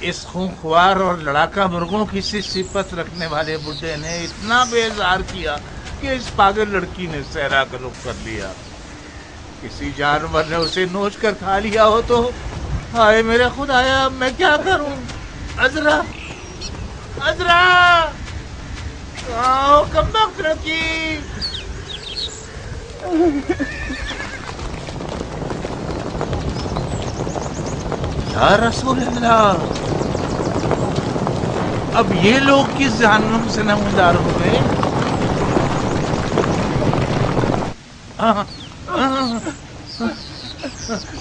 इस खूंखार और लड़ाका मुर्गों की सी सिफत रखने वाले बुड्ढे ने इतना बेजार किया कि इस पागल लड़की ने सहरा का रुख कर लिया। किसी जानवर ने उसे नोच कर खा लिया हो तो हाय मेरे खुदाया, अब मैं क्या करूं? अजरा, अजरा, आओ कमबख्त लड़की। या रसूल अल्लाह, अब ये लोग किस जहन्नुम से नमूदार हो गए?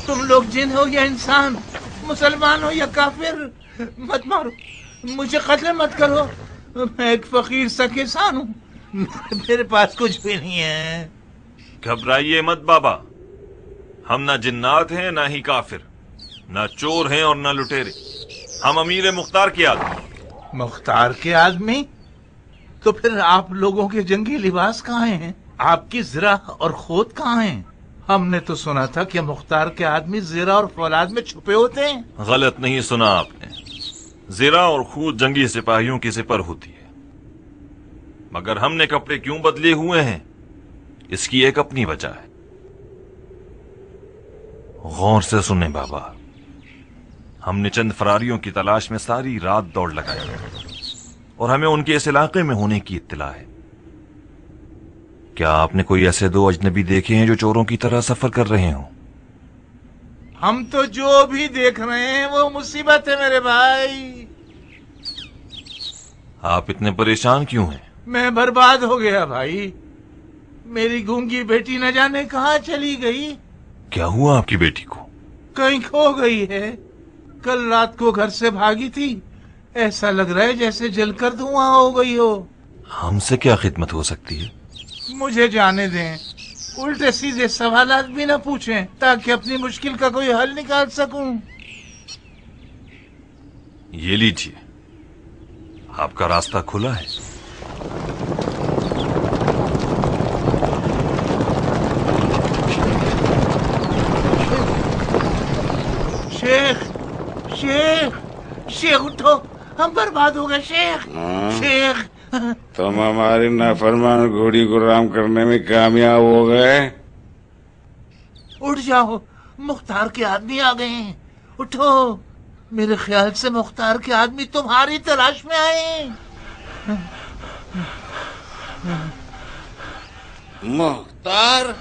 तुम लोग जिन हो या इंसान, मुसलमान हो या काफिर, मत मारो मुझे, कत्ल मत करो। मैं एक फकीर सा किसान हूँ, मेरे पास कुछ भी नहीं है। घबराइए मत बाबा, हम ना जिन्नात हैं ना ही काफिर, ना चोर हैं और ना लुटेरे, हम अमीर मुख्तार के आदमी। मुख्तार के आदमी? तो फिर आप लोगों के जंगी लिबास कहाँ हैं? आपकी ज़रा और खोद कहाँ हैं? हमने तो सुना था कि मुख्तार के आदमी ज़रा और फौलाद में छुपे होते हैं। गलत नहीं सुना आपने, ज़रा और खूद जंगी सिपाहियों की सिपर होती है, मगर हमने कपड़े क्यों बदले हुए हैं इसकी एक अपनी वजह है। गौर से सुने बाबा, हमने चंद फरारियों की तलाश में सारी रात दौड़ लगाई और हमें उनके इस इलाके में होने की इत्तला है। क्या आपने कोई ऐसे दो अजनबी देखे हैं जो चोरों की तरह सफर कर रहे हों? हम तो जो भी देख रहे हैं वो मुसीबत है मेरे भाई। आप इतने परेशान क्यों हैं? मैं बर्बाद हो गया भाई, मेरी गूंगी बेटी न जाने कहाँ चली गई। क्या हुआ आपकी बेटी को? कहीं खो गई है। कल रात को घर से भागी थी, ऐसा लग रहा है जैसे जलकर धुआं हो गई हो। हमसे क्या खिदमत हो सकती है? मुझे जाने दें, उल्टे सीधे सवालात भी न पूछें ताकि अपनी मुश्किल का कोई हल निकाल सकूं। ये लीजिए, आपका रास्ता खुला है। शेख, शेख, शेख उठो, हम बर्बाद हो गए शेख। शेख, तुम हमारी नाफरमान घोड़ी को राम करने में कामयाब हो गए। उठ जाओ, मुख्तार के आदमी आ गए हैं। उठो, मेरे ख्याल से मुख्तार के आदमी तुम्हारी तलाश में आए। मुख्तार?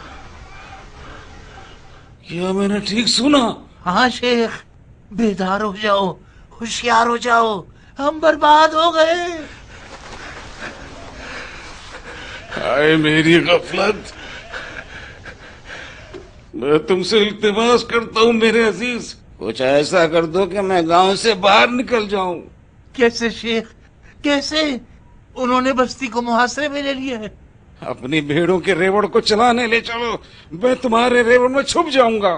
क्या मैंने ठीक सुना? हाँ शेख, बेदार हो जाओ, होशियार हो जाओ, हम बर्बाद हो गए। हाय मेरी गफलत, मैं तुमसे इल्तिमास करता हूँ मेरे अजीज, कुछ ऐसा कर दो कि मैं गांव से बाहर निकल जाऊं। कैसे शेख, कैसे? उन्होंने बस्ती को मुहासरे में ले लिया है। अपनी भेड़ों के रेवड़ को चलाने ले चलो, मैं तुम्हारे रेवड़ में छुप जाऊंगा।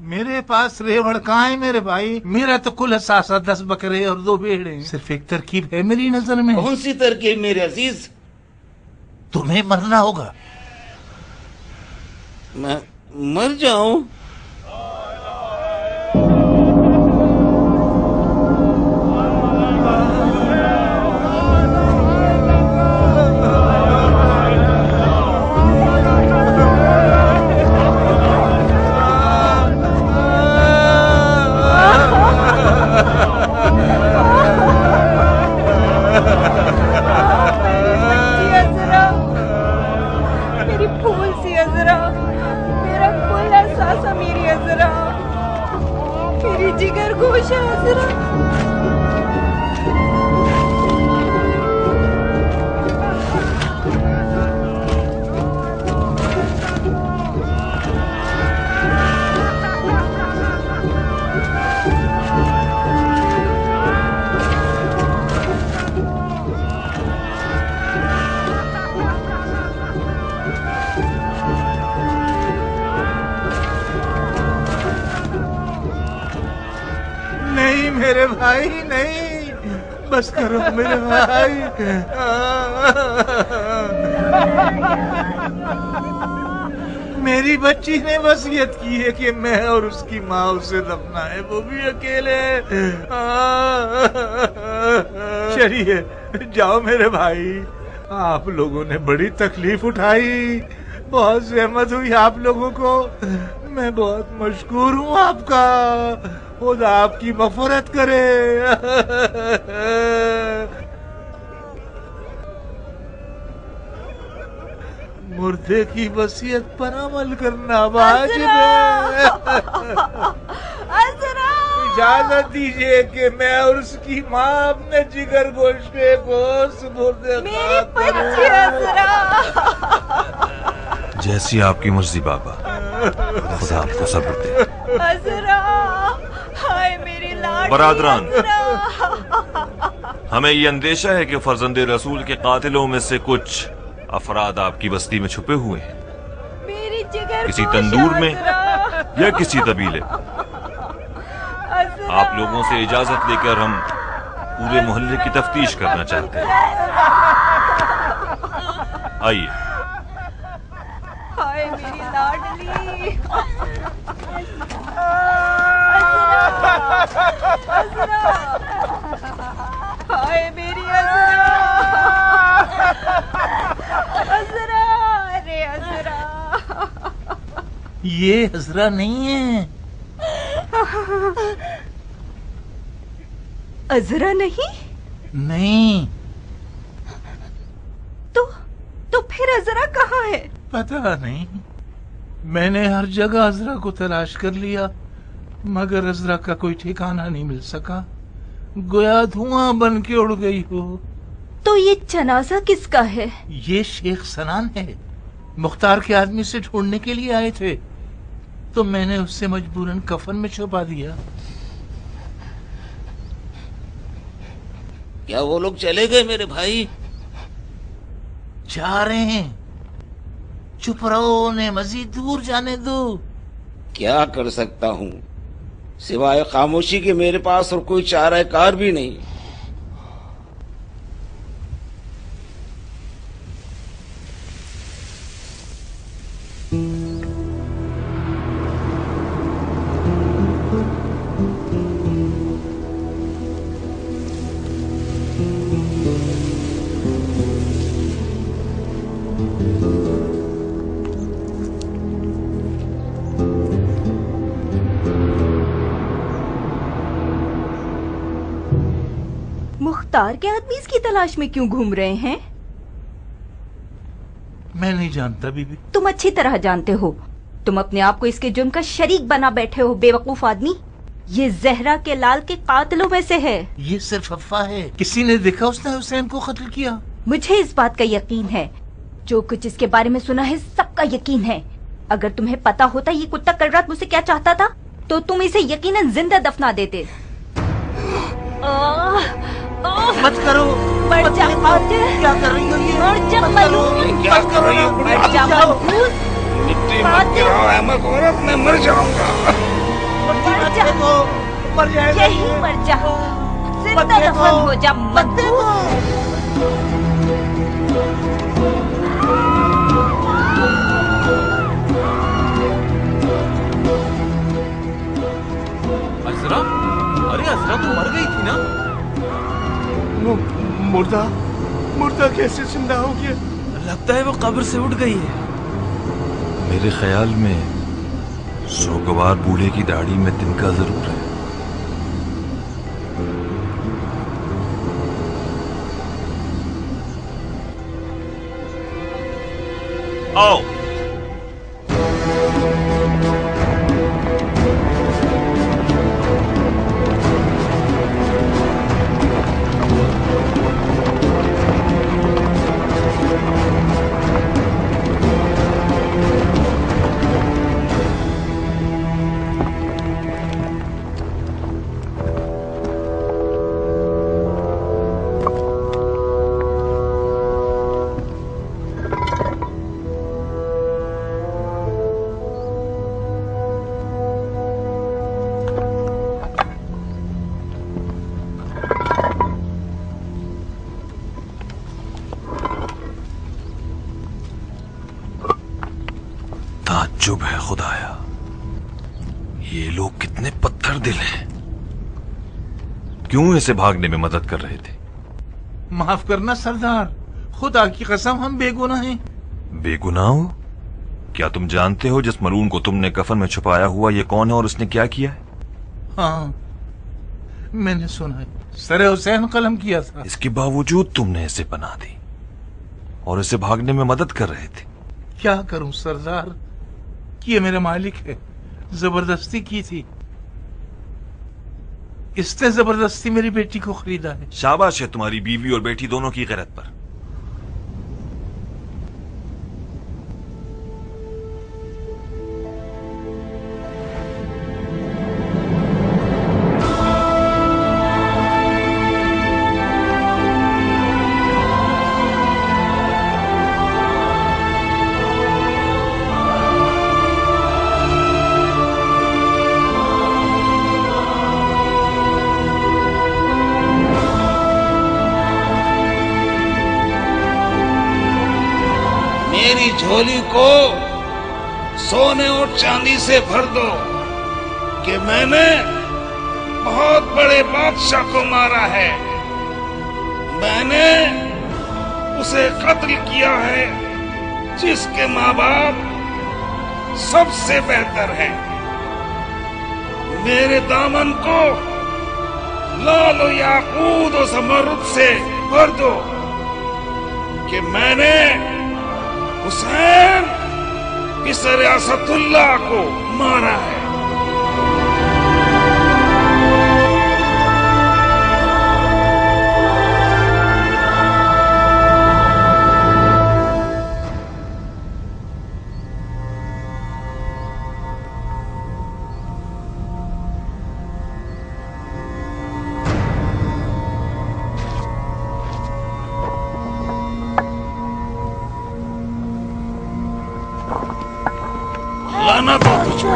मेरे पास रेवड़ कहाँ है मेरे भाई? मेरा तो कुल असासा 10 बकरे और 2 भेड़े। सिर्फ एक तरकीब है मेरी नजर में। कौन सी तरकीब मेरे अजीज? तुम्हें मरना होगा। मैं मर जाऊं? जिगर गोश है अज़रा। नहीं मेरे भाई नहीं, बस करो मेरे भाई। میری بچی نے وصیت کی ہے کہ میں اور اس کی ماں اسے دفنائے، وہ بھی اکیلے۔ چلیے جاؤ میرے بھائی، آپ لوگوں نے بڑی تکلیف اٹھائی، بہت زحمت ہوئی آپ لوگوں کو، میں بہت مشکور ہوں آپ کا، خدا آپ کی مغفرت کرے۔ مردے کی وصیت پر عمل کرنا واجب ہے۔ اجازت دیجیے کہ میں اور اس کی ماں اپنے جگر گوشے کو سپرد خاک کروں۔ جیسی آپ کی مرضی بابا، خدا آپ کو صبر دے۔ برادران، ہمیں یہ اندیشہ ہے کہ فرزند رسول کے قاتلوں میں سے کچھ افراد آپ کی بستی میں چھپے ہوئے ہیں، کسی تندور میں یا کسی قبیلے۔ آپ لوگوں سے اجازت لے کر ہم پورے محلے کی تفتیش کرنا چاہتے ہیں۔ آئیے۔ ہائے میری لاڈلی، ہائے میری عذرا، ارے عذرا، یہ عذرا نہیں ہے۔ عذرا نہیں؟ نہیں تو پھر عذرا کہاں ہے؟ پتہ نہیں، میں نے ہر جگہ عذرا کو تلاش کر لیا مگر عذرا کا کوئی ٹھکانہ نہیں مل سکا، گویا دھواں بن کے اڑ گئی ہو۔ تو یہ جنازہ کس کا ہے؟ یہ شیخ سنان ہے، مختار کے آدمی سے ڈھونڈنے کے لیے آئے تھے تو میں نے اس سے مجبوراً کفن میں چھپا دیا۔ کیا وہ لوگ چلے گئے میرے بھائی؟ جا رہے ہیں، چپ رہو، انہیں مزید دور جانے دو۔ کیا کر سکتا ہوں، سوائے خاموشی کے میرے پاس اور کوئی چارہ کار بھی نہیں۔ مختار کے آدمی اس کی تلاش میں کیوں گھوم رہے ہیں؟ میں نہیں جانتا بی بی۔ تم اچھی طرح جانتے ہو، تم اپنے آپ کو اس کے جرم کا شریک بنا بیٹھے ہو، بے وقوف آدمی۔ یہ زہرا کے لال کے قاتلوں میں سے ہے۔ یہ صرف افواہ ہے، کسی نے دیکھا اس نے حسین کو قتل کیا؟ مجھے اس بات کا یقین ہے، جو کچھ اس کے بارے میں سنا ہے سب کا یقین ہے۔ اگر تمہیں پتا ہوتا یہ کتا کل رات مجھ سے کیا چاہتا تھا تو تم اسے یقیناً زندہ دفنا دیتے۔ مت کرو، مر جا قاتل، کیا کر رہی ہو یہ؟ مر جا ملعون، کیا کر رہی ہو؟ مر جا منحوس، مٹی مت گراؤ احمق عورت، میں مر جاؤں گا۔ مر جا، مر جائے گا یہی یہ۔ مر جا، زندہ دفن ہو جا منحوس۔ عذرا، ارے عذرا تو مر گئی تھی نا؟ مردہ کیسے زندہ ہو گیا؟ لگتا ہے وہ قبر سے اٹھ گئی ہے۔ میرے خیال میں سوگوار بوڑھے کی داڑھی میں تنکا ضرور ہے۔ آؤ۔ क्यों इसे भागने में मदद कर रहे थे? माफ करना सरदार, खुदा की कसम हम बेगुनाह हैं। बेगुनाह हो? क्या तुम जानते हो जिस मलून को तुमने कफन में छुपाया हुआ ये कौन है और उसने क्या किया है? हाँ, मैंने सुना है, सरे हुसैन कलम किया था। इसके बावजूद तुमने इसे पनाह दी और इसे भागने में मदद कर रहे थे। क्या करूं सरदार, ये मेरा मालिक है, जबरदस्ती की थी। इसने जबरदस्ती मेरी बेटी को खरीदा है। शाबाश है तुम्हारी बीवी और बेटी दोनों की गैरत पर। मेरी झोली को सोने और चांदी से भर दो कि मैंने बहुत बड़े बादशाह को मारा है। मैंने उसे कत्ल किया है जिसके माँ बाप सबसे बेहतर हैं। मेरे दामन को लाल और याकूत और ज़मरुद से भर दो कि मैंने हुसैन बिसर असदुल्लाह को मारा है। लानत हो तुझको।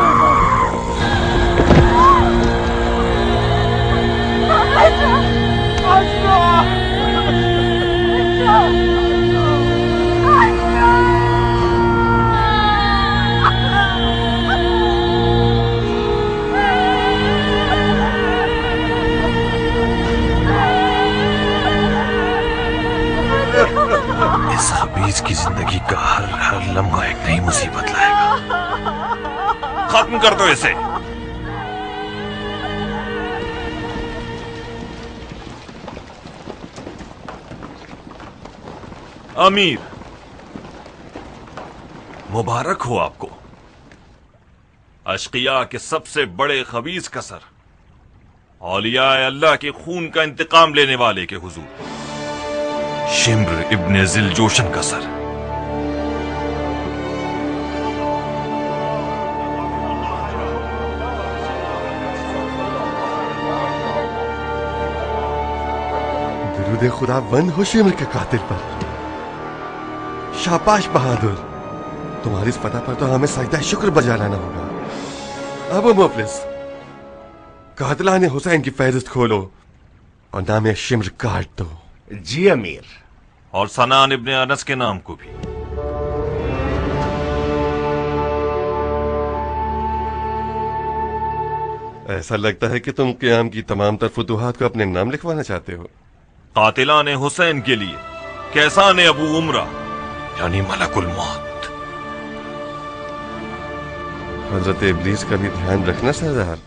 इस हबीज की जिंदगी का हर लम्हा एक नई मुसीबत लाएगा। खत्म कर दो इसे। अमीर, मुबारक हो आपको, अश्किया के सबसे बड़े खबीज का सर, औलिया अल्लाह के खून का इंतकाम लेने वाले के हुजूर, शिम्र इब्ने जिलजोशन का सर। दरूद खुदा बंद हो शिम्र के कातिल पर। शाबाश बहादुर, तुम्हारी इस फतह पर तो हमें सजदा शुक्र बजा लाना होगा। अब मुफलिस, कातिलाने हुसैन की फहरिस्त खोलो और नाम शिम्र काट दो। जी अमीर। और सनान इब्ने अनस के नाम को भी। ऐसा लगता है कि तुम क़याम की तमाम तर फुतूहात को अपने नाम लिखवाना चाहते हो। कातिलाने हुसैन के लिए कैसाने अबू उमरा यानी मलकुल मौत। हजरत इब्लीस का भी ध्यान रखना सरदार।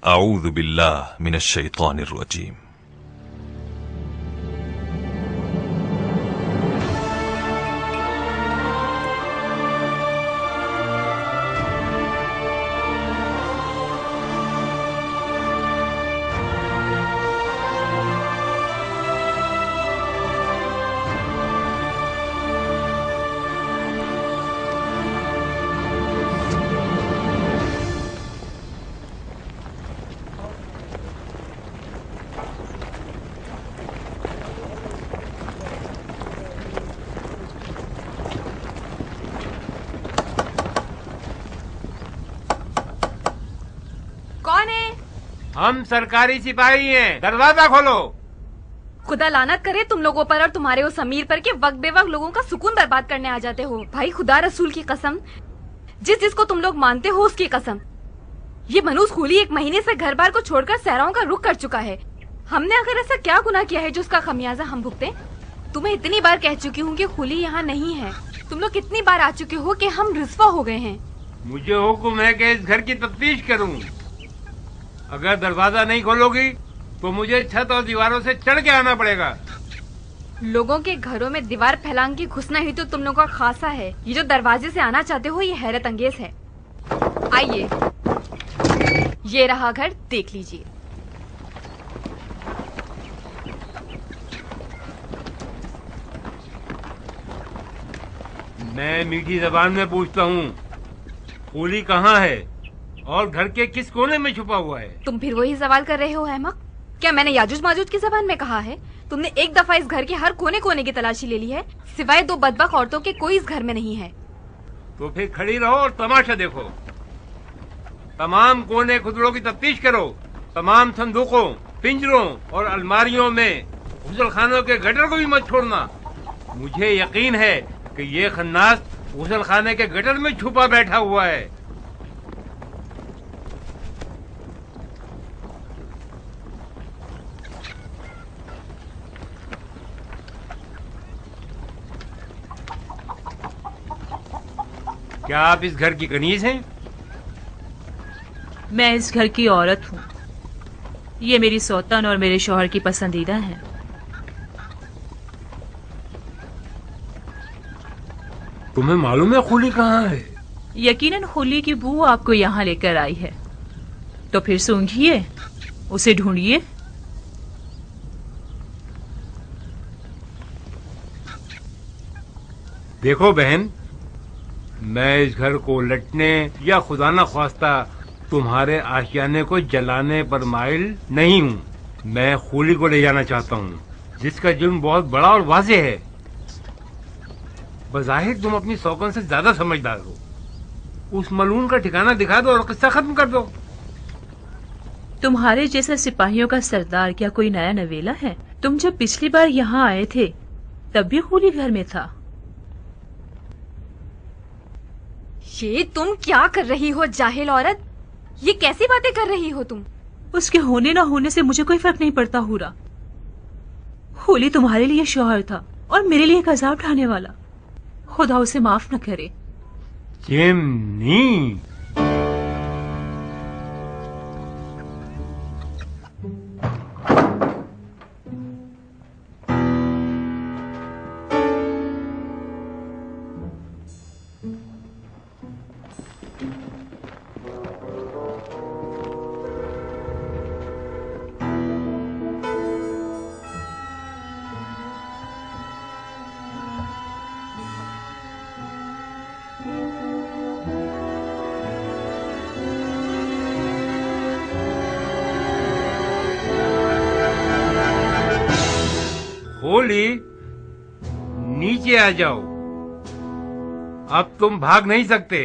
अऊज़ु बिल्लाह मिनश शैतानिर रजीम। हम सरकारी सिपाही हैं, दरवाजा खोलो। खुदा लानत करे तुम लोगों पर और तुम्हारे उस अमीर पर के वक्त बेवक्त लोगों का सुकून बर्बाद करने आ जाते हो। भाई खुदा रसूल की कसम, जिसको तुम लोग मानते हो उसकी कसम, ये मनूस खूली 1 महीने से घर बार को छोड़कर सहराओं का रुख कर चुका है। हमने आखिर ऐसा क्या गुनाह किया है जो उसका खमियाजा हम भुगते? तुम्हें इतनी बार कह चुकी हूँ कि खुली यहाँ नहीं है। तुम लोग कितनी बार आ चुके हो कि हम रुस्वा हो गए हैं। मुझे हुक्म है कि इस घर की तफ्तीश करूं। अगर दरवाजा नहीं खोलोगी तो मुझे छत और दीवारों से चढ़ के आना पड़ेगा। लोगों के घरों में दीवार फैलांग के घुसना ही तो तुम लोगों का खासा है। ये जो दरवाजे से आना चाहते हो ये हैरत अंगेज है। आइए, ये रहा घर, देख लीजिए। मैं मीठी जबान में पूछता हूँ, फूली कहाँ है और घर के किस कोने में छुपा हुआ है? तुम फिर वही सवाल कर रहे हो अहमक। क्या मैंने याजुज माजुज की जबान में कहा है? तुमने एक दफा इस घर के हर कोने कोने की तलाशी ले ली है, सिवाय 2 बदबक औरतों के कोई इस घर में नहीं है। तो फिर खड़ी रहो और तमाशा देखो। तमाम कोने खुदड़ों की तफ्तीश करो। तमाम संदूकों, पिंजरों और अलमारियों में गुसल खानों के गटर को भी मत छोड़ना। मुझे यकीन है कि ये खन्नास गुसल खाने के गटर में छुपा बैठा हुआ है। क्या आप इस घर की कनीज हैं? मैं इस घर की औरत हूँ। ये मेरी सौतन और मेरे शौहर की पसंदीदा है। तुम्हें मालूम है खुली कहाँ है? यकीनन खुली की बू आपको यहाँ लेकर आई है, तो फिर सूंघिए, उसे ढूंढिए। देखो बहन, मैं इस घर को लटने या खुदा न ख्वास्ता तुम्हारे आशियाने को जलाने पर माइल नहीं हूँ। मैं खूली को ले जाना चाहता हूँ, जिसका जुर्म बहुत बड़ा और वाज़ेह है। बज़ाहिर तुम अपनी सौकन से ज्यादा समझदार हो। उस मलून का ठिकाना दिखा दो और किस्सा खत्म कर दो। तुम्हारे जैसे सिपाहियों का सरदार क्या कोई नया नवेला है? तुम जब पिछली बार यहाँ आए थे तब भी खूली घर में था। ये तुम क्या कर रही हो जाहिल औरत? ये कैसी बातें कर रही हो तुम? उसके होने ना होने से मुझे कोई फर्क नहीं पड़ता हुरा। होली तुम्हारे लिए शौहर था और मेरे लिए एक अजाब ढाने वाला। खुदा उसे माफ न करे। चिमनी, होली, नीचे आ जाओ। अब तुम भाग नहीं सकते।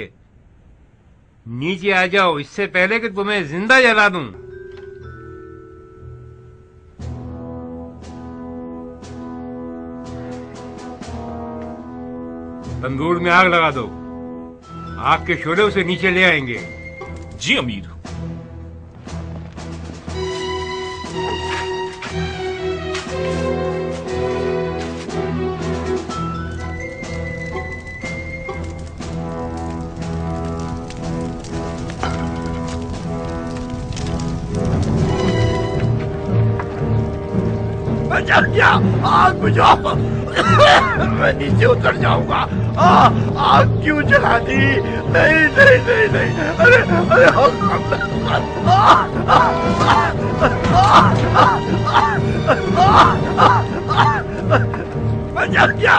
नीचे आ जाओ, इससे पहले कि तुम्हें जिंदा जला दूं। तंदूर में आग लगा दो। आग के शोले उसे नीचे ले आएंगे। जी अमीर। क्या आग बुझाओ। मैं नीचे उतर जाऊंगा। आग क्यों जला दी? नहीं नहीं नहीं नहीं, अरे अरे बचा क्या?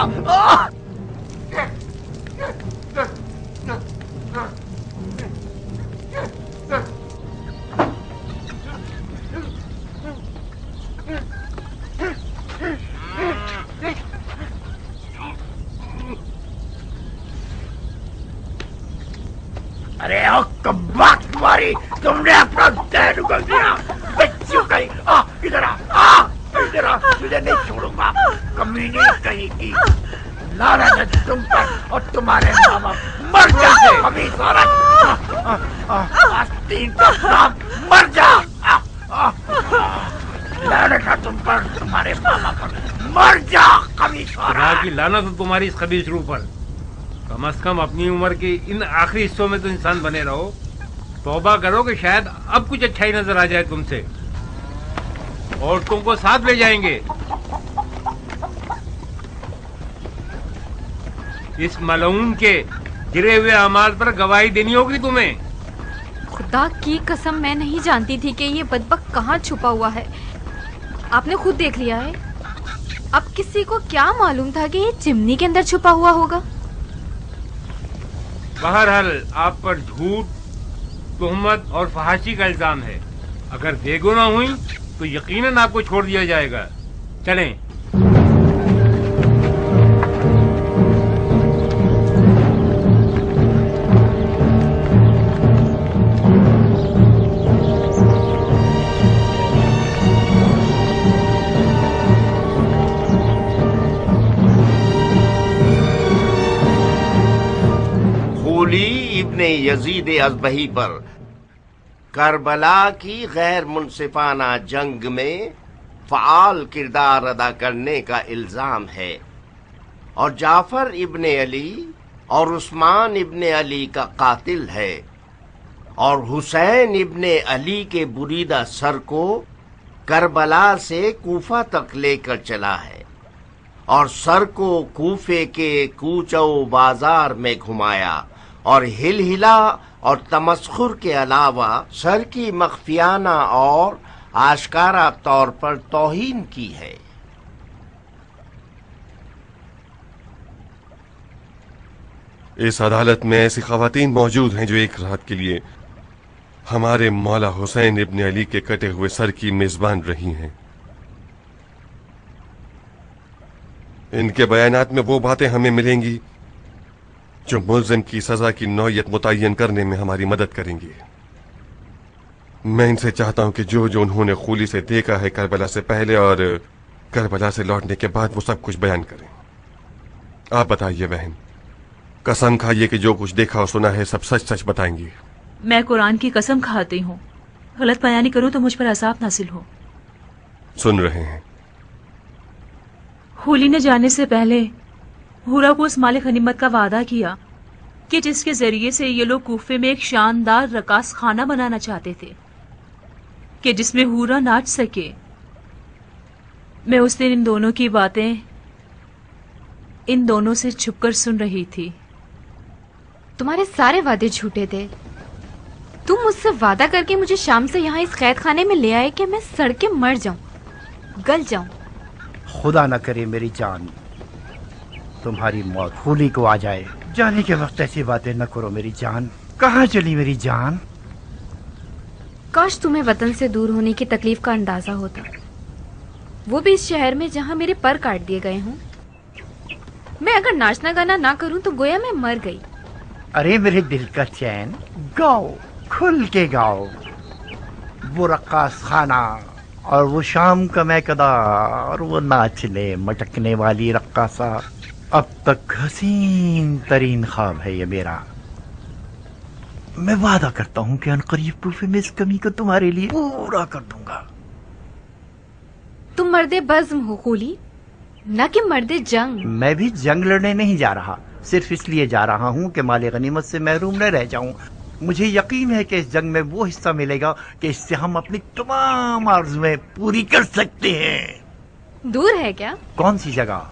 अरे ओ कब्बाक तुम्हारी, तुमने अपना दैन उगल दिया। बच्चियों कहीं इधर आ, इधर आ, तुझे नहीं छोड़ूंगा। कमीनी कहीं की लानत है तुम पर और तुम्हारे माँ बाप। मर जा खमीस औरत, आस्तीन का सांप, मर जा। लानत है तुम पर, तुम्हारे मामा पर। मर जा खबीस खुदा की लानत हो तुम्हारी इस खबीस रूह पर। कम से कम अपनी उम्र के इन आखिरी हिस्सों में तो इंसान बने रहो। तौबा करो कि शायद अब कुछ अच्छाई नजर आ जाए तुमसे, और तुमको साथ ले जाएंगे। इस मलऊन के गिरे हुए अमाल पर गवाही देनी होगी तुम्हें। खुदा की कसम, मैं नहीं जानती थी कि ये बदबख्त कहाँ छुपा हुआ है। आपने खुद देख लिया है। अब किसी को क्या मालूम था कि ये चिमनी के अंदर छुपा हुआ होगा। बहरहाल आप पर झूठ, तुहमत और फहाशी का इल्जाम है। अगर बेगुनाह हुई तो यकीनन आपको छोड़ दिया जाएगा। चलें। इब्ने यजीद अज़बही पर करबला की गैर मुनसिफाना जंग में फ़आल किरदार अदा करने का इल्जाम है, और जाफर इब्ने अली और उस्मान इब्ने अली का कातिल है, और हुसैन इब्ने अली के बुरीदा सर को करबला से कूफा तक लेकर चला है, और सर को कूफे के कूचो बाजार में घुमाया, और हिलहिला और तमस्खुर के अलावा सर की मख्फियाना और आशकारा तौर पर तौहीन की है। इस अदालत में ऐसी खवातीन मौजूद हैं जो एक रात के लिए हमारे मौला हुसैन इब्ने अली के कटे हुए सर की मेजबान रही हैं। इनके बयानात में वो बातें हमें मिलेंगी जो मुल्जिम की सजा की नौयत मुतय्यन करने में हमारी मदद करेंगी। मैं इनसे चाहता हूं कि जो जो उन्होंने खूली से देखा है करबला से पहले और करबला से लौटने के बाद वो सब कुछ बयान करें। आप बताइए बहन, कसम खाइए कि जो कुछ देखा और सुना है सब सच सच बताएंगी। मैं कुरान की कसम खाती हूँ, गलत बयानी करूँ तो मुझ पर अज़ाब नासिल हो। सुन रहे हैं। होली ने जाने से पहले हुरा को उस मालिक गनीमत का वादा किया कि जिसके जरिए से ये लोग कूफे में एक शानदार रकास खाना बनाना चाहते थे कि जिसमें हुरा नाच सके। मैं उस दिन इन दोनों की बातें इन दोनों से छुपकर सुन रही थी। तुम्हारे सारे वादे झूठे थे। तुम मुझसे वादा करके मुझे शाम से यहाँ इस कैद खाने में ले आए कि मैं सड़ के मर जाऊं, गल जाऊं। खुदा न करे मेरी जान, तुम्हारी मौत होली को आ जाए। जाने के वक्त ऐसी बातें न करो मेरी जान। कहाँ चली मेरी जान? काश तुम्हें वतन से दूर होने की तकलीफ का अंदाजा होता, वो भी इस शहर में जहाँ मेरे पर काट दिए गए हों। मैं अगर नाचना गाना ना करूं तो गोया मैं मर गई। अरे मेरे दिल का चैन, गाओ, खुल के गाओ। वो रक्कास खाना और वो शाम का मैकदा और वो नाचने मटकने वाली रक्कासा, अब तक हसीन तरीन ख्वाब है ये मेरा। मैं वादा करता हूँ कि अनकरीब कूफे में इस कमी को तुम्हारे लिए पूरा कर दूंगा। तुम मर्दे बज़्म हो खूली, न कि मर्दे जंग। मैं भी जंग लड़ने नहीं जा रहा, सिर्फ इसलिए जा रहा हूँ कि माले गनीमत से महरूम न रह जाऊं। मुझे यकीन है कि इस जंग में वो हिस्सा मिलेगा कि इससे हम अपनी तमाम आरज़ुएं पूरी कर सकते हैं। दूर है क्या? कौन सी जगह?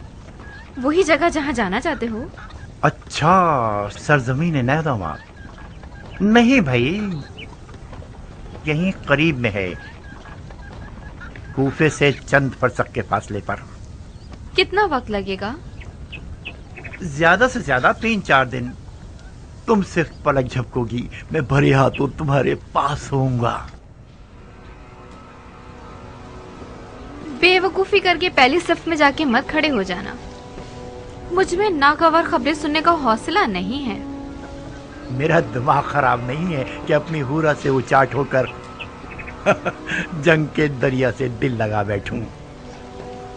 वही जगह जहाँ जाना चाहते हो। अच्छा, सरजमीन नैदाबाद? नहीं भाई, यहीं करीब में है, कूफे से चंद फरसक के फासले पर। कितना वक्त लगेगा? ज्यादा से ज्यादा 3-4 दिन। तुम सिर्फ पलक झपकोगी, मैं भरे हाथों तुम्हारे पास होऊंगा। बेवकूफी करके पहली सफ में जाके मत खड़े हो जाना। मुझ में नागवार खबरें सुनने का हौसला नहीं है। मेरा दिमाग खराब नहीं है कि अपनी हुरा से उचाट होकर जंग के दरिया से दिल लगा बैठूं।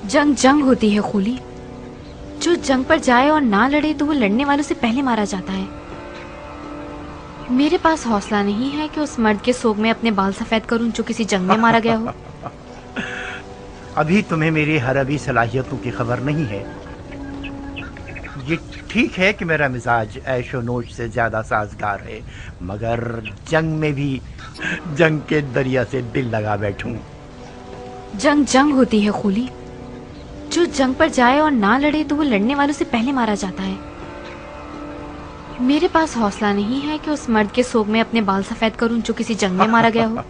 जंग जंग होती है खूली। जो जंग पर जाए और ना लड़े तो वो लड़ने वालों से पहले मारा जाता है। मेरे पास हौसला नहीं है कि उस मर्द के सोग में अपने बाल सफेद करूं जो किसी जंग में मारा गया हो। अभी तुम्हें मेरी हरबी सलाहियतों की खबर नहीं है। ये ठीक है कि मेरा मिजाज ऐशो नोश से ज्यादा साजगार है, मगर जंग में भी जंग के दरिया से दिल लगा बैठूं। जंग जंग होती है खूली। जो जंग पर जाए और ना लड़े तो वो लड़ने वालों से पहले मारा जाता है। मेरे पास हौसला नहीं है कि उस मर्द के सोग में अपने बाल सफेद करूं जो किसी जंग में मारा गया हो।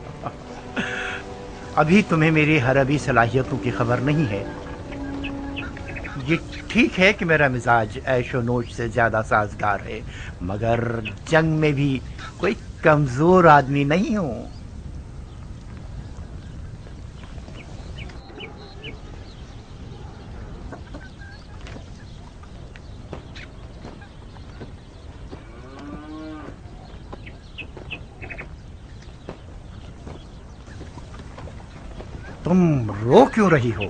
अभी तुम्हें मेरी हरबी सलाहियतों की खबर नहीं है। ये ठीक है कि मेरा मिजाज ऐशो नोश से ज्यादा साजगार है, मगर जंग में भी कोई कमजोर आदमी नहीं हूं। तुम रो क्यों रही हो?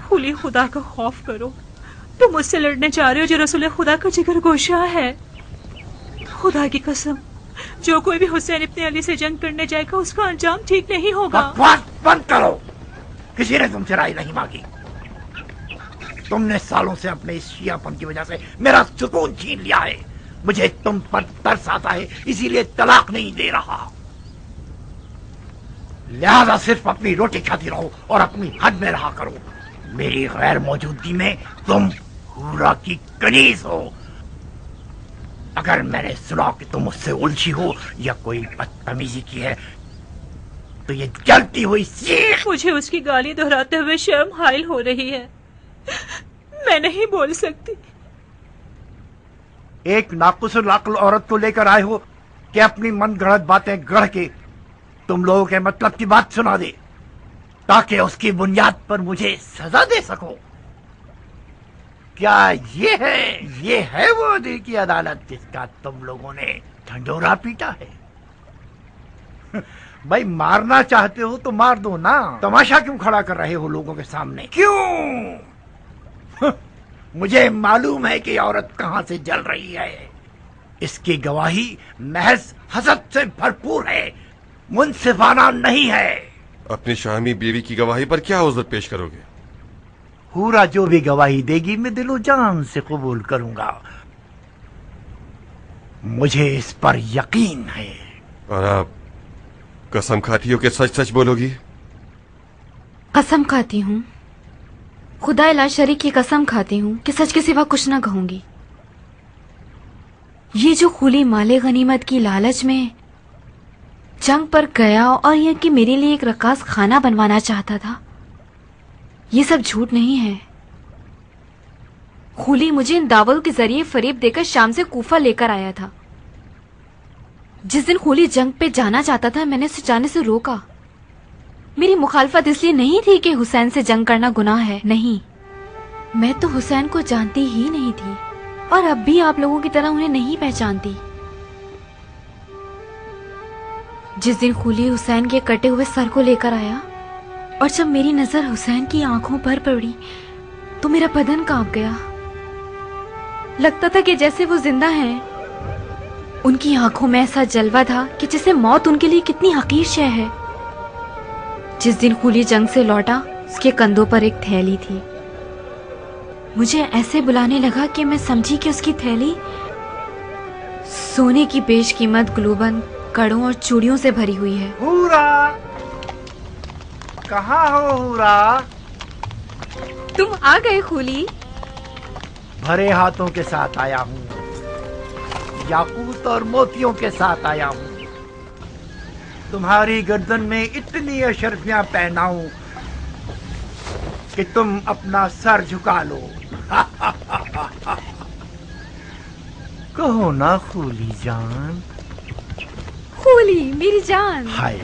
खुली खुदा का खौफ करो। तुम मुझसे लड़ने जा रहे हो जो रसूल खुदा का जिगर गोशा है। खुदा की कसम, जो कोई भी हुसैन इब्ने अली से जंग करने जाएगा उसका अंजाम ठीक नहीं होगा। बकवास बंद करो। किसी ने तुमसे राय नहीं मांगी। तुमने सालों से अपने इस शियापन की वजह से मेरा सुकून छीन लिया है। मुझे तुम पर तरस आता है, इसीलिए तलाक नहीं दे रहा। लिहाजा सिर्फ अपनी रोटी खाती रहो और अपनी हद में रहा करो। मेरी गैर मौजूदगी में तुम हूरा की कनीज हो। अगर मैंने सुना कि तुम मुझसे उलझी हो या कोई बदतमीजी की है तो ये जलती हुई सीख। मुझे उसकी गाली दोहराते हुए शर्म हायल हो रही है। मैं नहीं बोल सकती। एक नाकुसुल अक्ल औरत को लेकर आए हो कि अपनी मन गढ़ंत बातें गढ़ के तुम लोगों के मतलब की बात सुना दे, ताकि उसकी बुनियाद पर मुझे सजा दे सको। क्या ये है वो दिल की अदालत जिसका तुम लोगों ने ढंढोरा पीटा है? भाई मारना चाहते हो तो मार दो ना। तमाशा क्यों खड़ा कर रहे हो लोगों के सामने? क्यों? मुझे मालूम है कि औरत कहां से जल रही है। इसकी गवाही महज हसद से भरपूर है, मुनसिफाना नहीं है। अपनी शामी बीवी की गवाही पर क्या उज़्र पेश करोगे? हूरा जो भी गवाही देगी मैं दिलो जान से कबूल करूंगा। मुझे इस पर यकीन है। और आप कसम खाती हो कि सच सच बोलोगी? कसम खाती हूँ, खुदा ला शरीक की कसम खाती हूँ कि सच के सिवा कुछ ना कहूंगी। ये जो खुली माले गनीमत की लालच में जंग पर गया और यह कि मेरे लिए एक रकास खाना बनवाना चाहता था, ये सब झूठ नहीं है। खुली मुझे इन दावों के जरिए फरेब देकर शाम से कूफा लेकर आया था। जिस दिन खुली जंग पे जाना चाहता था मैंने उसे जाने से रोका। मेरी मुखालफत इसलिए नहीं थी कि हुसैन से जंग करना गुनाह है, नहीं, मैं तो हुसैन को जानती ही नहीं थी और अब भी आप लोगों की तरह उन्हें नहीं पहचानती। जिस दिन खुली हुसैन के कटे हुए सर को लेकर आया और जब मेरी नजर हुसैन की आंखों पर पड़ी तो मेरा बदन कांप गया। लगता था कि जैसे वो जिंदा हैं। उनकी आंखों में ऐसा जलवा था कि जैसे मौत उनके लिए कितनी हकीर शय है। जिस दिन खुली जंग से लौटा उसके कंधों पर एक थैली थी। मुझे ऐसे बुलाने लगा कि मैं समझी कि उसकी थैली सोने की बेशकीमत ग्लोबन, कड़ों और चूड़ियों से भरी हुई है। हूरा, कहाँ हो हूरा? तुम आ गए खुली। भरे हाथों के साथ आया हूँ, याकूत और मोतियों के साथ आया हूँ। तुम्हारी गर्दन में इतनी अशरफियां पहनाऊं कि तुम अपना सर झुका लो। कहो ना खूली जान। खुली मेरी जान। हाय,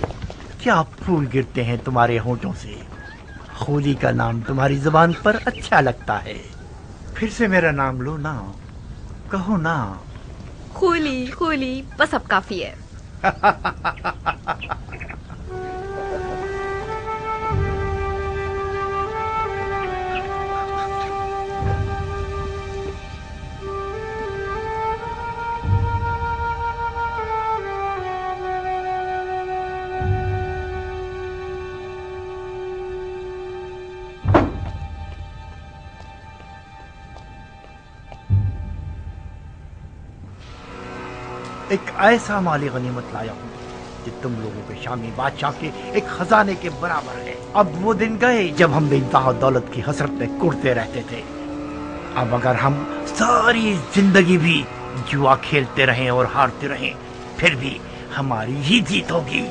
क्या फूल गिरते हैं तुम्हारे होंठों से। खूली का नाम तुम्हारी जुबान पर अच्छा लगता है। फिर से मेरा नाम लो ना, कहो ना। खुली खुली, बस अब काफी है। एक ऐसा माली गनीमत लाया हूँ कि तुम लोगों के शामी बादशाह के एक खजाने के बराबर है। अब वो दिन गए जब हम बेइंतहा दौलत की हसरत में कुड़ते रहते थे। अब अगर हम सारी जिंदगी भी जुआ खेलते रहें और हारते रहें, फिर भी हमारी ही जीत होगी।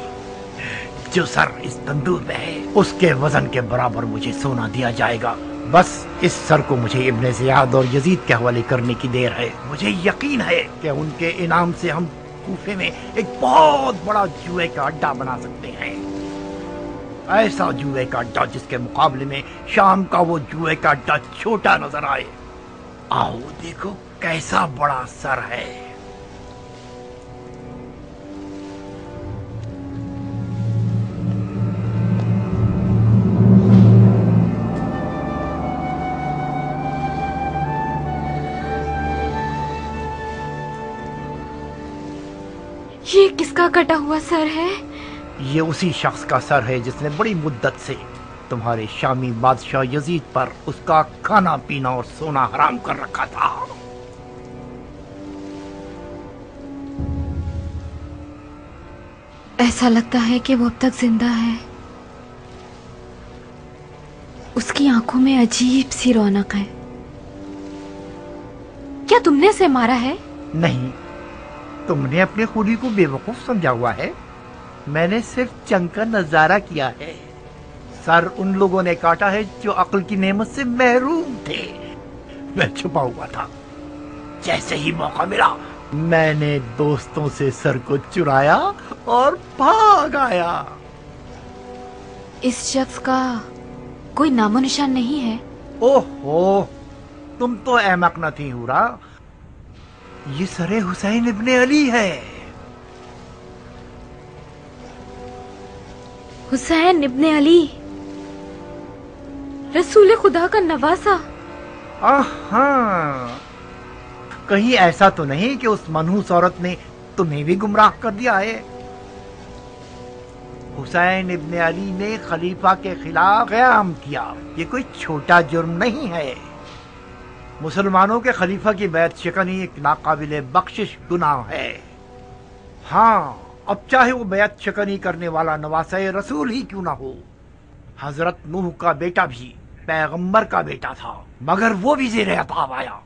जो सर इस तंदूर में है उसके वजन के बराबर मुझे सोना दिया जाएगा। बस इस सर को मुझे इब्ने ज़ियाद और यजीद के हवाले करने की देर है। मुझे यकीन है कि उनके इनाम से हम कूफे में एक बहुत बड़ा जुए का अड्डा बना सकते हैं। ऐसा जुए का अड्डा जिसके मुकाबले में शाम का वो जुए का अड्डा छोटा नजर आए। आओ देखो कैसा बड़ा सर है। ये किसका कटा हुआ सर है? ये उसी शख्स का सर है जिसने बड़ी मुद्दत से तुम्हारे शामी बादशाह यजीद पर उसका खाना पीना और सोना हराम कर रखा था। ऐसा लगता है कि वो अब तक जिंदा है। उसकी आंखों में अजीब सी रौनक है। क्या तुमने उसे मारा है? नहीं, तुमने अपने खूनी को बेवकूफ समझा हुआ है। मैंने सिर्फ जंग का नजारा किया है। सर उन लोगों ने काटा है जो अक्ल की नेमत से महरूम थे। मैं छुपा हुआ था। जैसे ही मौका मिला मैंने दोस्तों से सर को चुराया और भाग आया। इस शख्स का कोई नामो निशान नहीं है? ओहो, तुम तो अहमक न थी हुरा। ये सरे हुसैन इब्ने अली है। हुसैन इब्ने अली, रसूल खुदा का नवासा। हाँ, कहीं ऐसा तो नहीं कि उस मनहूस औरत ने तुम्हें भी गुमराह कर दिया है? हुसैन इब्ने अली ने खलीफा के खिलाफ क़याम किया। ये कोई छोटा जुर्म नहीं है। मुसलमानों के खलीफा की बैत शिकनी एक नाकाबिले बख्शिश गुनाह है। हाँ, अब चाहे वो बैत शिकनी करने वाला नवासे रसूल ही क्यों ना हो। हजरत नूह का बेटा भी पैगंबर का बेटा था, मगर वो भी ज़ेरे अताब आया।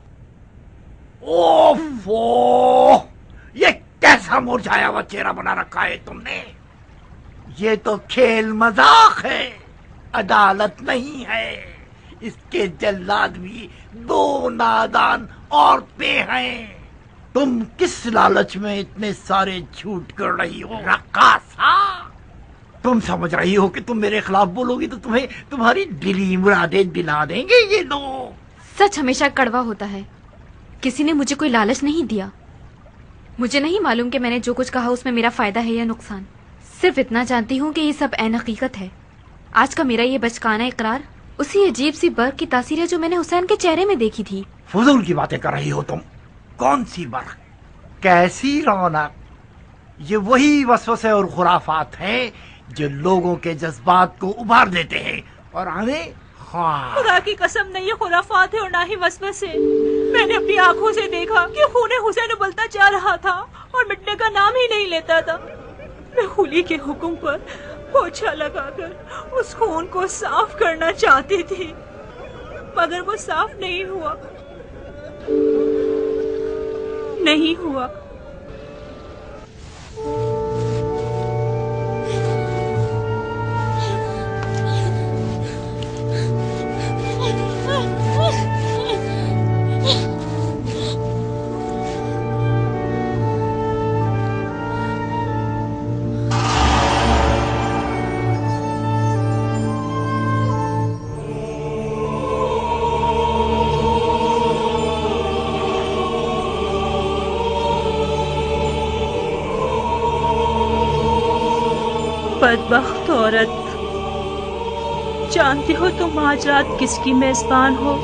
ओफो, ये कैसा मुरझाया हुआ चेहरा बना रखा है तुमने। ये तो खेल मजाक है, अदालत नहीं है। इसके जल्लाद भी दो नादान औरतें हैं। तुम किस लालच में इतने सारे झूठ कर रही हो रक्कासा? तुम समझ रही हो कि तुम मेरे खिलाफ बोलोगी तो तुम्हें तुम्हारी दिली मुरादें दिला देंगे ये लोग। सच हमेशा कड़वा होता है। किसी ने मुझे कोई लालच नहीं दिया। मुझे नहीं मालूम कि मैंने जो कुछ कहा उसमें मेरा फायदा है या नुकसान। सिर्फ इतना जानती हूँ कि ये सब ऐन हकीकत है। आज का मेरा ये बचकाना इकरार उसी अजीब सी बर्फ की तासीर है जो मैंने हुसैन के चेहरे में देखी थी। फजूल की बातें कर रही हो तुम। कौन सी बर्फ, कैसी रौनक? ये वही वसवसे और खुराफात हैं जो लोगों के जज्बात को उभार देते हैं और हमें खुदा की कसम नहीं, ये खुराफात है और ना ही वसवसे। मैंने अपनी आंखों से देखा कि खूने हुसैन उबलता जा रहा था और मिटने का नाम ही नहीं लेता था। मैं खूली के हुक्म पर पोछा लगाकर उस खून को साफ करना चाहती थी, मगर वो साफ नहीं हुआ। नहीं हुआ। बदबख्त औरत, जानती हो तुम आज रात किसकी मेजबान हो?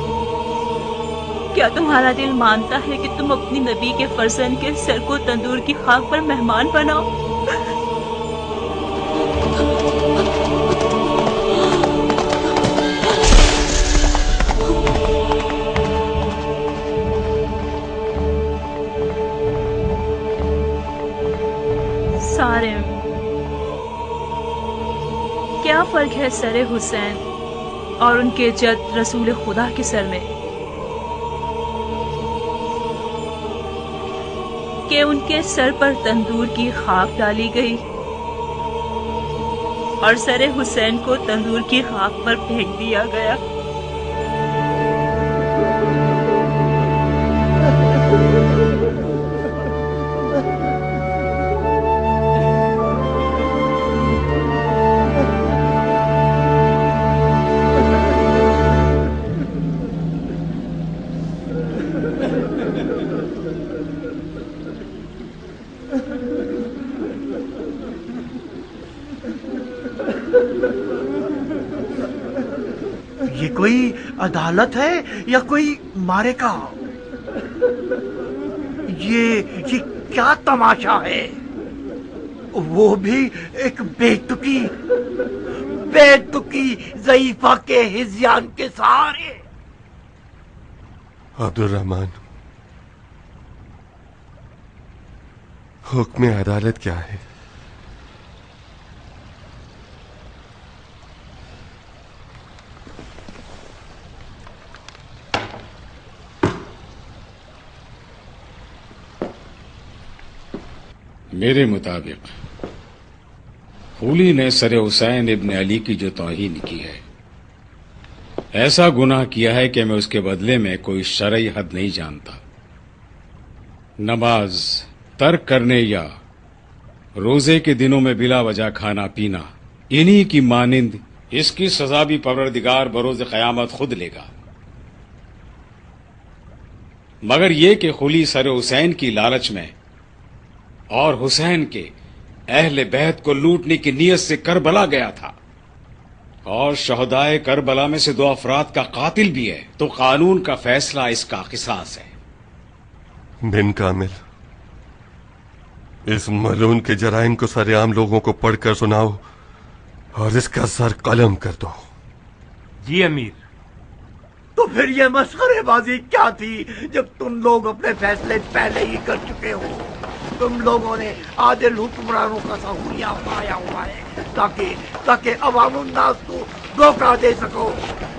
क्या तुम्हारा दिल मानता है कि तुम अपनी नबी के फर्जंद के सर को तंदूर की खाक पर मेहमान बनाओ? ہے سر حسین اور ان کے جد رسول خدا کے سر میں کہ ان کے سر پر تندور کی خاک ڈالی گئی اور سر حسین کو تندور کی خاک پر پھینک دیا گیا۔ یہ کوئی عدالت ہے یا کوئی مارے کا؟ یہ کیا تماشا ہے؟ وہ بھی ایک بے تکی ضعیفہ کے ہذیان کے سہارے۔ عبدالرحمن، حکم عدالت کیا ہے؟ میرے مطابق خولی نے سر حسین ابن علی کی جو توہین کی ہے، ایسا گناہ کیا ہے کہ میں اس کے بدلے میں کوئی شرعی حد نہیں جانتا۔ نماز ترک کرنے یا روزے کے دنوں میں بلا وجہ کھانا پینا، انہی کی مانند اس کی سزا بھی پروردگار بروز قیامت خود لے گا۔ مگر یہ کہ خولی سر حسین کی لالچ میں اور حسین کے اہل بیت کو لوٹنے کی نیت سے کربلا گیا تھا اور شہدائے کربلا میں سے 2 افراد کا قاتل بھی ہے، تو قانون کا فیصلہ اس کا قصاص ہے۔ بن کامل، اس ملعون کے جرائم کو سر عام لوگوں کو پڑھ کر سناؤ اور اس کا سر قلم کر دو۔ جی امیر۔ تو پھر یہ مسخرے بازی کیا تھی جب تم لوگ اپنے فیصلے پہلے ہی کر چکے ہو؟ تم لوگوں نے عادل حکمرانوں کا سہولیا پایا ہوا ہے تاکہ عوام الناس کو دھوکہ دے سکو۔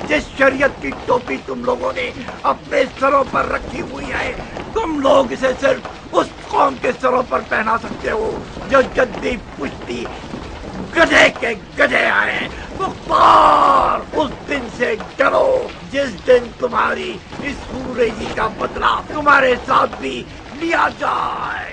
جس شریعت کی ٹوپی تم لوگوں نے اپنے سروں پر رکھی ہوئی ہے، تم لوگ اسے صرف اس قوم کے سروں پر پہنا سکتے ہو جو جدی پشتی گدھے کے گدھے آئے۔ مختار، اس دن سے ڈرو جس دن تمہاری اس سوریزی کا بدلہ تمہارے ساتھ بھی لیا جائے۔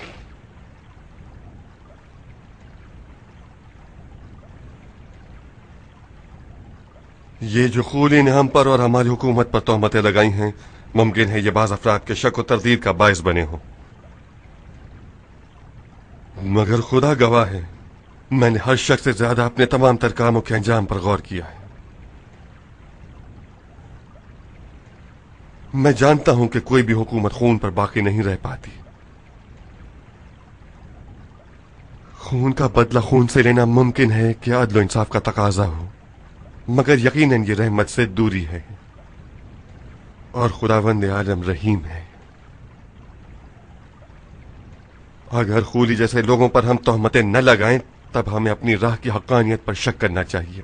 یہ جو خولی نے ہم پر اور ہماری حکومت پر تہمتیں لگائی ہیں، ممکن ہے یہ بعض افراد کے شک و تردید کا باعث بنے ہوں، مگر خدا گواہ ہے میں نے ہر شخص سے زیادہ اپنے تمام تر کاموں کے انجام پر غور کیا ہے۔ میں جانتا ہوں کہ کوئی بھی حکومت خون پر باقی نہیں رہ پاتی۔ خون کا بدلہ خون سے لینا ممکن ہے کہ عدل و انصاف کا تقاضا ہو، مگر یقیناً یہ رحمت سے دوری ہے اور خداوند عالم رحیم ہے۔ اگر خولی جیسے لوگوں پر ہم تہمتیں نہ لگائیں تب ہمیں اپنی راہ کی حقانیت پر شک کرنا چاہیے۔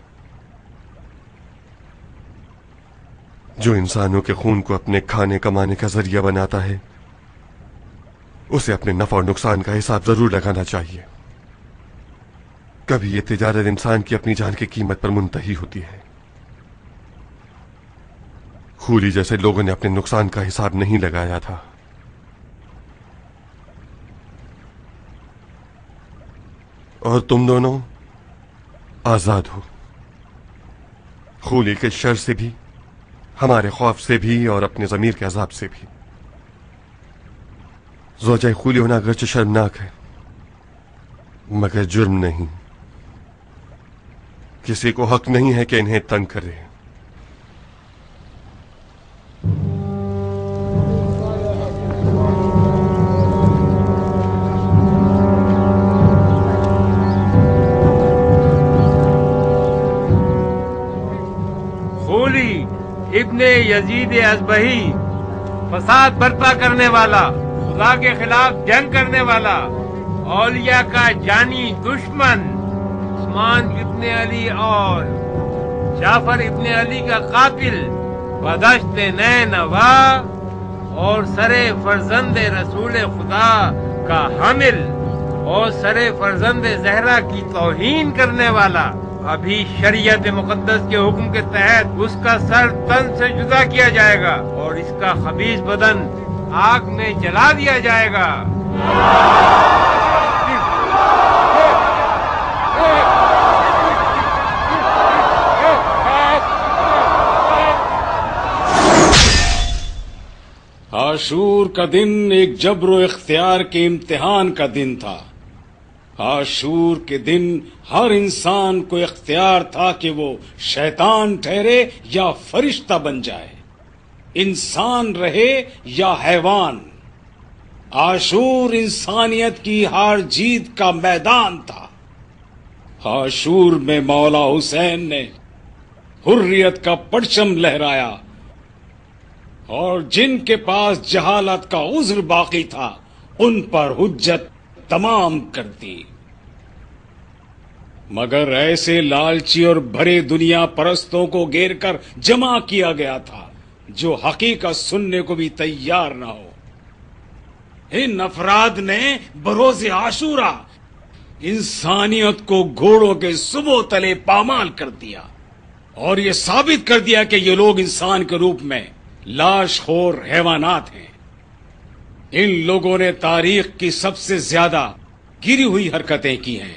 جو انسانوں کے خون کو اپنے کھانے کمانے کا ذریعہ بناتا ہے، اسے اپنے نفع اور نقصان کا حساب ضرور لگانا چاہیے۔ کبھی یہ تجارت انسان کی اپنی جان کی قیمت پر منتہی ہوتی ہے۔ خولی جیسے لوگوں نے اپنے نقصان کا حساب نہیں لگایا تھا۔ اور تم دونوں آزاد ہو، خولی کے شر سے بھی، ہمارے خوف سے بھی اور اپنے ضمیر کے عذاب سے بھی۔ زوجہ خولی ہونا اگرچہ شرمناک ہے مگر جرم نہیں۔ کسی کو حق نہیں ہے کہ انہیں تنگ کرے۔ خولی ابن یزید ازبہی، فساد برپا کرنے والا، خدا کے خلاف جنگ کرنے والا، اولیاء کا جانی دشمن، عثمان ابن علی اور जाफर इब्ने अली का कातिल, बदश्त नैनवा और सरे फर्जंद रसूल खुदा का हामिल और सरे फर्जंद जहरा की तौहीन करने वाला, अभी शरीयत मुकद्दस के हुक्म के तहत उसका सर तन से जुदा किया जाएगा और इसका खबीस बदन आग में जला दिया जाएगा। आशूर का दिन एक जब्र इख्तियार के इम्तिहान का दिन था। आशूर के दिन हर इंसान को इख्तियार था कि वो शैतान ठहरे या फरिश्ता बन जाए, इंसान रहे या हैवान। आशूर इंसानियत की हार जीत का मैदान था। आशूर में मौला हुसैन ने हुर्रियत का परचम लहराया और जिनके पास जहालत का उज्र बाकी था उन पर हुज्जत तमाम कर दी। मगर ऐसे लालची और भरे दुनिया परस्तों को घेर कर जमा किया गया था जो हकीकत सुनने को भी तैयार न हो। इन अफराद ने बरोज़े आशूरा इंसानियत को घोड़ों के सुबह तले पामाल कर दिया और ये साबित कर दिया कि ये लोग इंसान के रूप में लाशखोर हैवानात हैं। इन लोगों ने तारीख की सबसे ज्यादा गिरी हुई हरकतें की हैं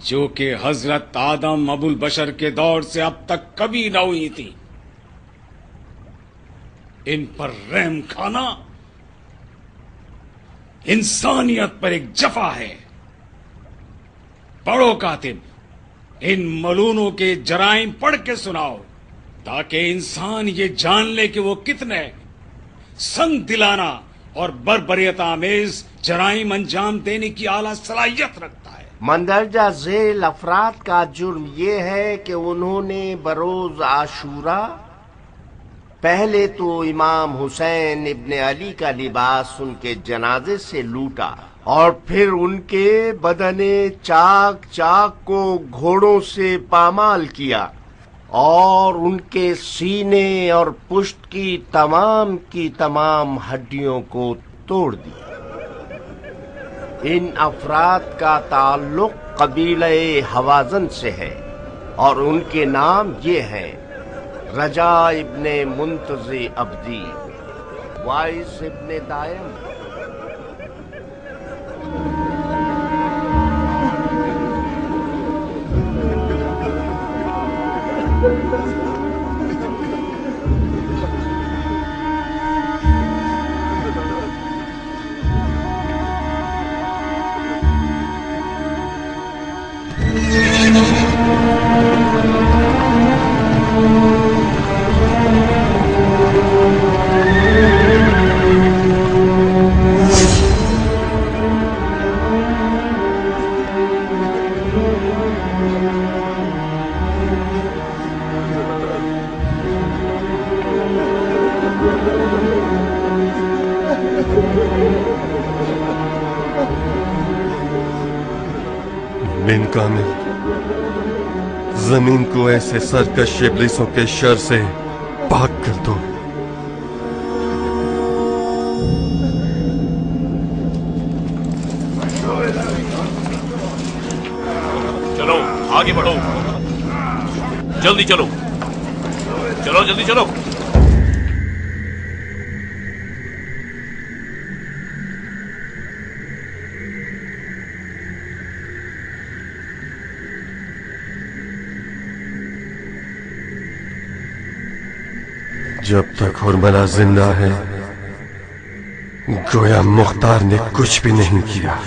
जो कि हजरत आदम अबुल बशर के दौर से अब तक कभी न हुई थी। इन पर रहम खाना इंसानियत पर एक जफा है। पढ़ो कातिब, इन मलूनों के जराइम पढ़ के सुनाओ ताकि इंसान ये जान ले कि वो कितने संग दिलाना और बर्बरियत आमेज जराइम अंजाम देने की आला सलाहियत रखता है। मंदरजा झेल अफराद का जुर्म ये है कि उन्होंने बरोज आशूरा पहले तो इमाम हुसैन इब्ने अली का लिबास उनके जनाजे से लूटा और फिर उनके बदने चाक चाक को घोड़ों से पामाल किया और उनके सीने और पुष्ट की तमाम हड्डियों को तोड़ दिया। इन अफराद का ताल्लुक कबीले हवाजन से है और उनके नाम ये हैं: रजा इब्ने मुंतज़ी अब्दी, वाइस इब्ने दायम, बिन कामिल, जमीन को ऐसे सरकश इब्लीसों के शर से पाक कर दो। चलो आगे बढ़ो, जल्दी चलो, चलो जल्दी चलो। जब तक हुरमला जिंदा है गोया मुख्तार ने कुछ भी नहीं किया।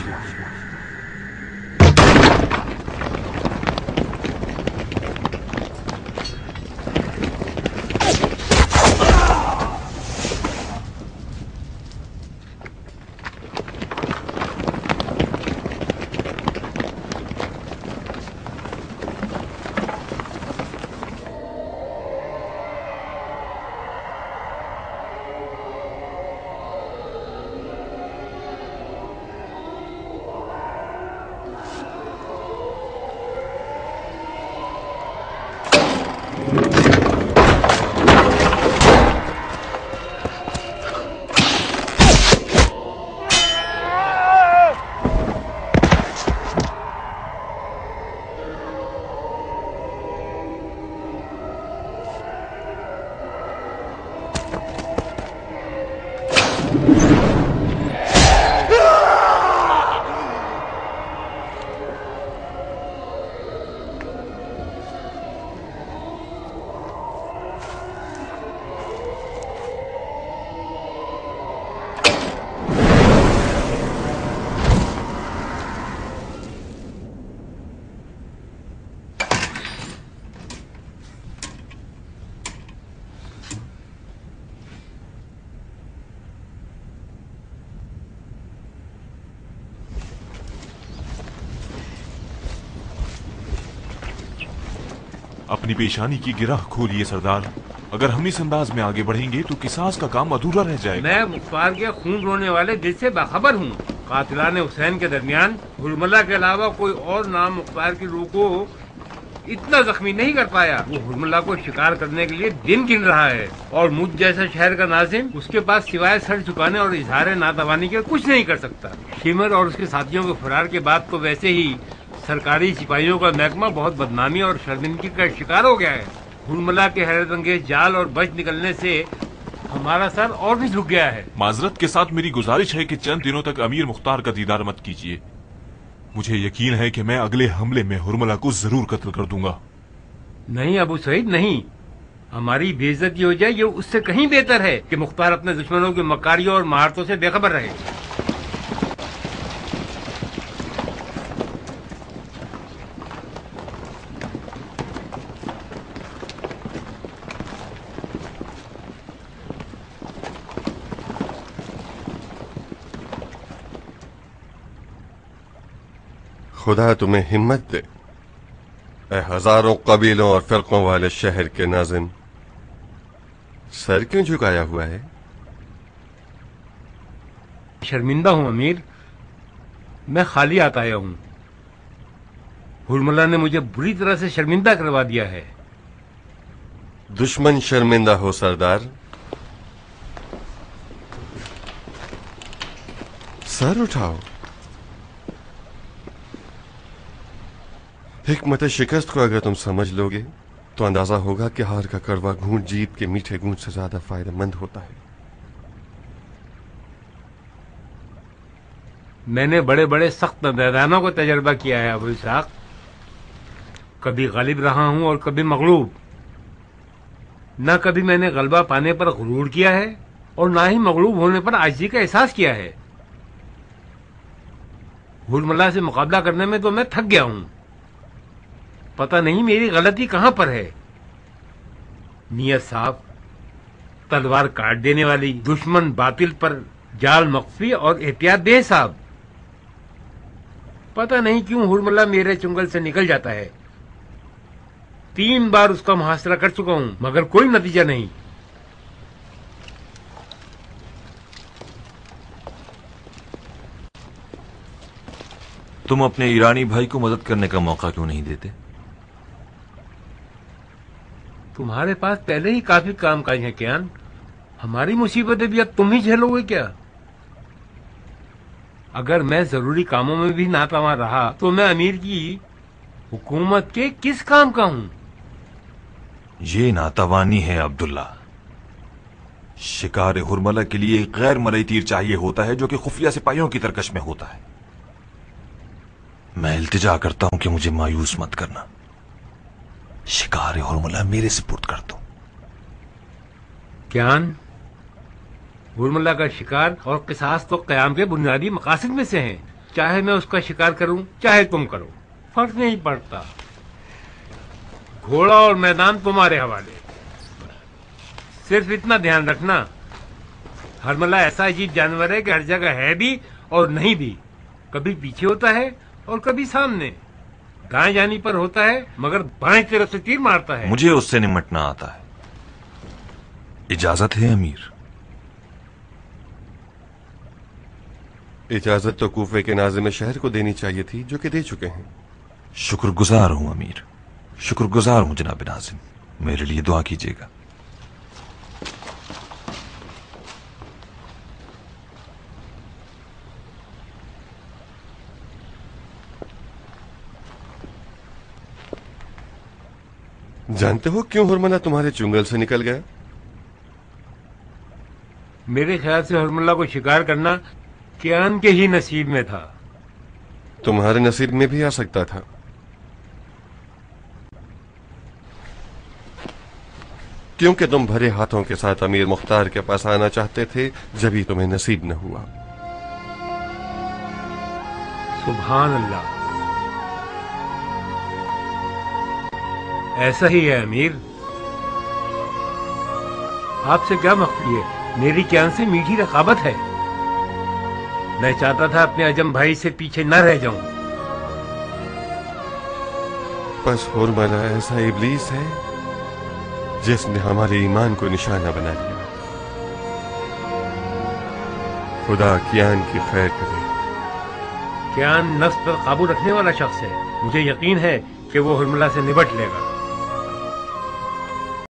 अपनी पेशानी की गिरह खोलिए सरदार। अगर हम इस अंदाज में आगे बढ़ेंगे तो किसास का काम अधूरा रह जाएगा। मैं मुख्तार के खून रोने वाले दिल से बाखबर हूँ। कातिलान हुसैन के दरमियान हुरमला के अलावा कोई और नाम मुख्तार की रूह को इतना जख्मी नहीं कर पाया। वो हुरमला को शिकार करने के लिए दिन गिन रहा है और मुझ जैसा शहर का नाजिम उसके पास सिवाय सर झुकाने और इजहार नातवानी के कुछ नहीं कर सकता। शिमर और उसके साथियों के फरार के बाद तो वैसे ही सरकारी सिपाहियों का महकमा बहुत बदनामी और शर्मिंदगी का शिकार हो गया है। हुरमला के हैरत अंगेज जाल और बच निकलने से हमारा सर और भी झुक गया है। माजरत के साथ मेरी गुजारिश है कि चंद दिनों तक अमीर मुख्तार का दीदार मत कीजिए। मुझे यकीन है कि मैं अगले हमले में हुरमला को जरूर कत्ल कर दूंगा। नहीं अबू सईद नहीं, हमारी बेइज्जती हो जाए ये उससे कहीं बेहतर है कि मुख्तार अपने दुश्मनों की मकारियों और महारतों से बेखबर रहे। खुदा तुम्हें हिम्मत दे ऐ हजारों कबीलों और फिरकों वाले शहर के नाजिम। सर क्यों झुकाया हुआ है? शर्मिंदा हूँ अमीर, मैं खाली आता आया हूँ। हुरमला ने मुझे बुरी तरह से शर्मिंदा करवा दिया है। दुश्मन शर्मिंदा हो सरदार। सर उठाओ। हिकमत शिकस्त को अगर तुम समझ लोगे तो अंदाजा होगा कि हार का कड़वा घूंट जीत के मीठे घूंट से ज्यादा फायदेमंद होता है। मैंने बड़े बड़े सख्त मैदानों को तजर्बा किया है अबू इसहाक। कभी गालिब रहा हूं और कभी मगलूब। न कभी मैंने गलबा पाने पर गुरूर किया है और ना ही मगलूब होने पर आजिज़ी का एहसास किया है। हुरमला से मुकाबला करने में तो मैं थक गया हूं। पता नहीं मेरी गलती कहां पर है। नियत साफ, तलवार काट देने वाली, दुश्मन बातिल पर जाल मख्फी और एहतियात बेहिसाब। पता नहीं क्यों हुरमला मेरे चुंगल से निकल जाता है। 3 बार उसका मुहासरा कर चुका हूं मगर कोई नतीजा नहीं। तुम अपने ईरानी भाई को मदद करने का मौका क्यों नहीं देते? तुम्हारे पास पहले ही काफी काम काज है कियान। हमारी मुसीबतें भी अब तुम ही झेलोगे क्या? अगर मैं जरूरी कामों में भी नाकाम रहा तो मैं अमीर की हुकूमत के किस काम का हूं? ये नातावानी है अब्दुल्ला। शिकार हुरमला के लिए एक गैर मरई तीर चाहिए होता है जो कि खुफिया सिपाहियों की तरकश में होता है। मैं इल्तिजा करता हूं कि मुझे मायूस मत करना। शिकार हुरमला मेरे सुपुर्द कर दो। कियान, हुरमला का शिकार और किसास तो क़याम के बुनियादी मकासद में से हैं। चाहे मैं उसका शिकार करूं चाहे तुम करो, फर्क नहीं पड़ता। घोड़ा और मैदान तुम्हारे हवाले। सिर्फ इतना ध्यान रखना, हुरमला ऐसा अजीब जानवर है कि हर जगह है भी और नहीं भी। कभी पीछे होता है और कभी सामने। दाएं जानी पर होता है मगर बाएं तरफ से तीर मारता है। मुझे उससे निमटना आता है। इजाजत है अमीर? इजाजत तो कूफे के नाज़िम शहर को देनी चाहिए थी जो कि दे चुके हैं। शुक्रगुजार हूं अमीर, शुक्रगुजार हूं जनाब नाज़िम। मेरे लिए दुआ कीजिएगा। जानते हो क्यों हुरमला तुम्हारे चुंगल से निकल गया? मेरे ख्याल से हुरमला को शिकार करना कियान के ही नसीब में था। तुम्हारे नसीब में भी आ सकता था। क्योंकि तुम भरे हाथों के साथ अमीर मुख्तार के पास आना चाहते थे, जब ही तुम्हें नसीब न हुआ। सुभान अल्लाह, ऐसा ही है अमीर। आपसे क्या मख्फी है? मेरी कियान से मीठी रकाबत है। मैं चाहता था अपने अजम भाई से पीछे न रह जाऊं। बस हुरमला ऐसा इब्लीस है जिसने हमारे ईमान को निशाना बना लिया। खुदा कियान की खैर करे। कियान नफ्स पर काबू रखने वाला शख्स है, मुझे यकीन है कि वो हुरमला से निपट लेगा।